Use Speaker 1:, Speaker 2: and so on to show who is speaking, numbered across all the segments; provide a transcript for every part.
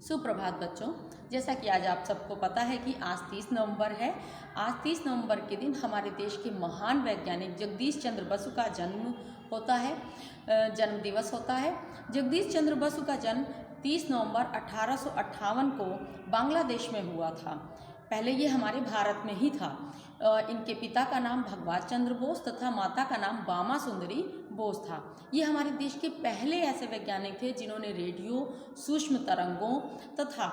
Speaker 1: सुप्रभात बच्चों। जैसा कि आज आप सबको पता है कि आज 30 नवंबर है। आज 30 नवंबर के दिन हमारे देश के महान वैज्ञानिक जगदीश चंद्र बसु का जन्म दिवस होता है। जगदीश चंद्र बसु का जन्म 30 नवंबर 1858 को बांग्लादेश में हुआ था। पहले ये हमारे भारत में ही था। इनके पिता का नाम भगवान चंद्र बोस तथा माता का नाम बामा सुंदरी बोस था। ये हमारे देश के पहले ऐसे वैज्ञानिक थे जिन्होंने रेडियो, सूक्ष्म तरंगों तथा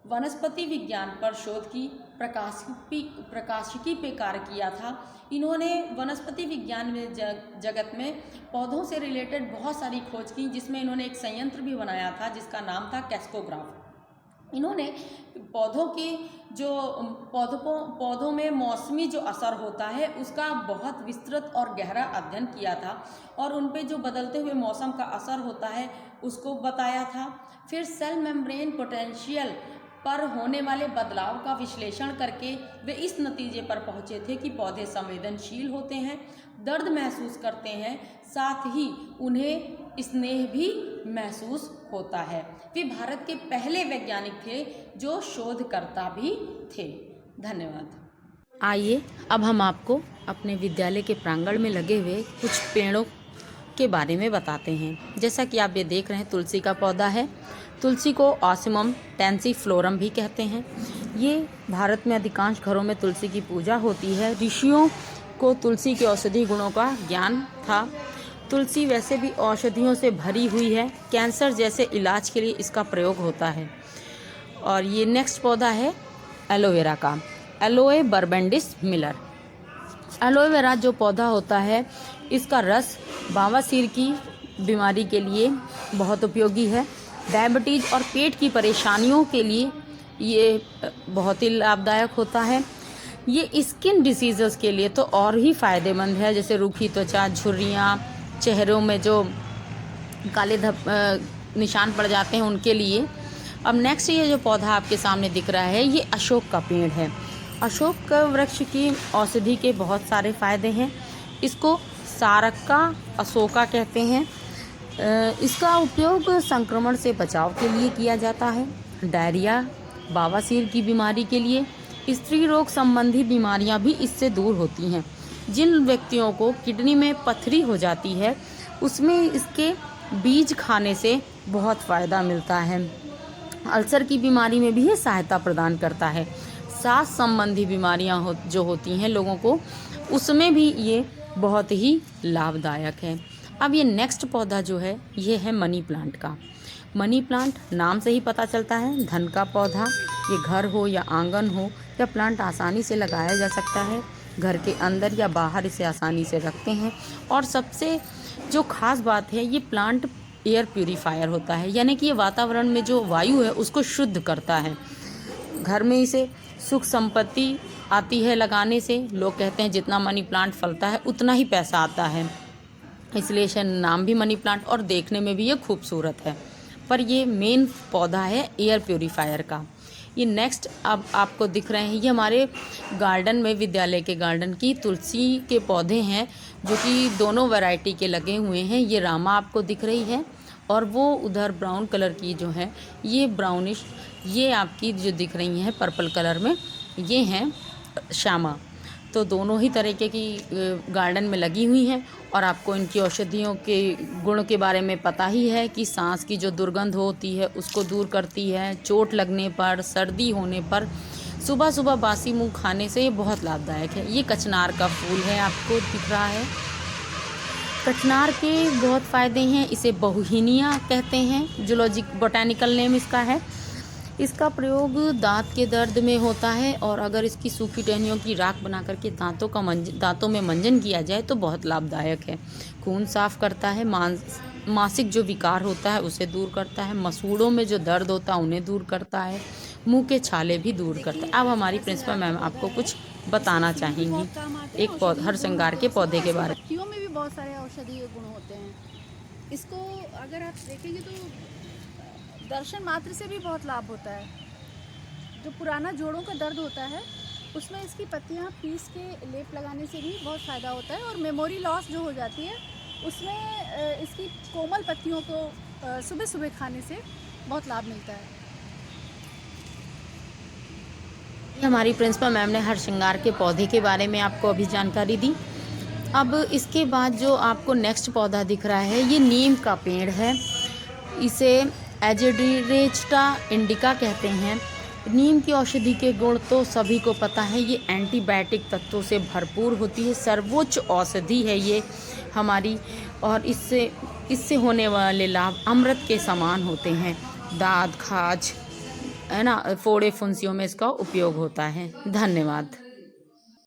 Speaker 1: वनस्पति विज्ञान पर शोध की, प्रकाशिकी पे कार्य किया था। इन्होंने वनस्पति विज्ञान में जगत में पौधों से रिलेटेड बहुत सारी खोज की, जिसमें इन्होंने एक संयंत्र भी बनाया था जिसका नाम था कैस्कोग्राफ। इन्होंने पौधों की जो पौधों में मौसमी जो असर होता है उसका बहुत विस्तृत और गहरा अध्ययन किया था और उन पे जो बदलते हुए मौसम का असर होता है उसको बताया था। फिर सेल मेम्ब्रेन पोटेंशियल पर होने वाले बदलाव का विश्लेषण करके वे इस नतीजे पर पहुँचे थे कि पौधे संवेदनशील होते हैं, दर्द महसूस करते हैं, साथ ही उन्हें स्नेह भी महसूस होता है। वे भारत के पहले वैज्ञानिक थे जो शोधकर्ता भी थे। धन्यवाद।
Speaker 2: आइए अब हम आपको अपने विद्यालय के प्रांगण में लगे हुए कुछ पेड़ों के बारे में बताते हैं। जैसा कि आप ये देख रहे हैं, तुलसी का पौधा है। तुलसी को ऑसिमम टेंसिफ्लोरम भी कहते हैं। ये भारत में अधिकांश घरों में तुलसी की पूजा होती है। ऋषियों को तुलसी के औषधि गुणों का ज्ञान था। तुलसी वैसे भी औषधियों से भरी हुई है। कैंसर जैसे इलाज के लिए इसका प्रयोग होता है। और ये नेक्स्ट पौधा है एलोवेरा का, एलोए बर्बेंडिस मिलर। एलोवेरा जो पौधा होता है, इसका रस बवासीर की बीमारी के लिए बहुत उपयोगी है। डायबिटीज और पेट की परेशानियों के लिए ये बहुत ही लाभदायक होता है। ये स्किन डिसीज़ेस के लिए तो और ही फ़ायदेमंद है, जैसे रूखी त्वचा, झुर्रियाँ, चेहरों में जो काले निशान पड़ जाते हैं उनके लिए। अब नेक्स्ट ये जो पौधा आपके सामने दिख रहा है, ये अशोक का पेड़ है। अशोक वृक्ष की औषधि के बहुत सारे फ़ायदे हैं। इसको सारक्का अशोका कहते हैं। इसका उपयोग संक्रमण से बचाव के लिए किया जाता है। डायरिया, बवासीर की बीमारी के लिए, स्त्री रोग संबंधी बीमारियां भी इससे दूर होती हैं। जिन व्यक्तियों को किडनी में पथरी हो जाती है उसमें इसके बीज खाने से बहुत फ़ायदा मिलता है। अल्सर की बीमारी में भी ये सहायता प्रदान करता है। सांस संबंधी बीमारियां जो होती हैं लोगों को, उसमें भी ये बहुत ही लाभदायक है। अब ये नेक्स्ट पौधा जो है, ये है मनी प्लांट का। मनी प्लांट नाम से ही पता चलता है, धन का पौधा। ये घर हो या आंगन हो, यह प्लांट आसानी से लगाया जा सकता है। घर के अंदर या बाहर इसे आसानी से रखते हैं। और सबसे जो खास बात है, ये प्लांट एयर प्यूरीफायर होता है, यानी कि ये वातावरण में जो वायु है उसको शुद्ध करता है। घर में इसे सुख संपत्ति आती है लगाने से। लोग कहते हैं जितना मनी प्लांट फलता है उतना ही पैसा आता है, इसलिए इसे नाम भी मनी प्लांट, और देखने में भी ये खूबसूरत है। पर ये मेन पौधा है एयर प्यूरीफायर का। ये नेक्स्ट अब आपको दिख रहे हैं, ये हमारे गार्डन में, विद्यालय के गार्डन की तुलसी के पौधे हैं जो कि दोनों वैरायटी के लगे हुए हैं। ये रामा आपको दिख रही है और वो उधर ब्राउन कलर की जो है, ये ब्राउनिश, ये आपकी जो दिख रही हैं पर्पल कलर में, ये हैं श्यामा। तो दोनों ही तरीके की गार्डन में लगी हुई हैं। और आपको इनकी औषधियों के गुण के बारे में पता ही है कि सांस की जो दुर्गंध होती है उसको दूर करती है। चोट लगने पर, सर्दी होने पर सुबह सुबह बासी मुंह खाने से ये बहुत लाभदायक है। ये कचनार का फूल है, आपको दिख रहा है। कचनार के बहुत फ़ायदे हैं। इसे बहुहिनिया कहते हैं, जूलॉजिक बोटैनिकल नेम इसका है। इसका प्रयोग दांत के दर्द में होता है और अगर इसकी सूखी टहनियों की राख बना करके दांतों में मंजन किया जाए तो बहुत लाभदायक है। खून साफ करता है। मासिक जो विकार होता है उसे दूर करता है। मसूड़ों में जो दर्द होता है उन्हें दूर करता है। मुंह के छाले भी दूर करता है। अब हमारी प्रिंसिपल मैम आपको कुछ बताना चाहेंगी एक हर श्रृंगार के पौधे के बारे में।
Speaker 3: में भी बहुत सारे औषधीय गुण होते हैं। इसको अगर आप देखेंगे तो दर्शन मात्र से भी बहुत लाभ होता है। जो पुराना जोड़ों का दर्द होता है उसमें इसकी पत्तियां पीस के लेप लगाने से भी बहुत फ़ायदा होता है। और मेमोरी लॉस जो हो जाती है उसमें इसकी कोमल पत्तियों को सुबह सुबह खाने से बहुत लाभ मिलता है।
Speaker 2: हमारी प्रिंसिपल मैम ने हरसिंगार के पौधे के बारे में आपको अभी जानकारी दी। अब इसके बाद जो आपको नेक्स्ट पौधा दिख रहा है ये नीम का पेड़ है। इसे एजेडिरेस्टा इंडिका कहते हैं। नीम की औषधि के गुण तो सभी को पता है, ये एंटीबायोटिक तत्वों से भरपूर होती है, सर्वोच्च औषधि है ये हमारी, और इससे होने वाले लाभ अमृत के समान होते हैं। दाद खाज है ना, फोड़े फुंसियों में इसका उपयोग होता है। धन्यवाद।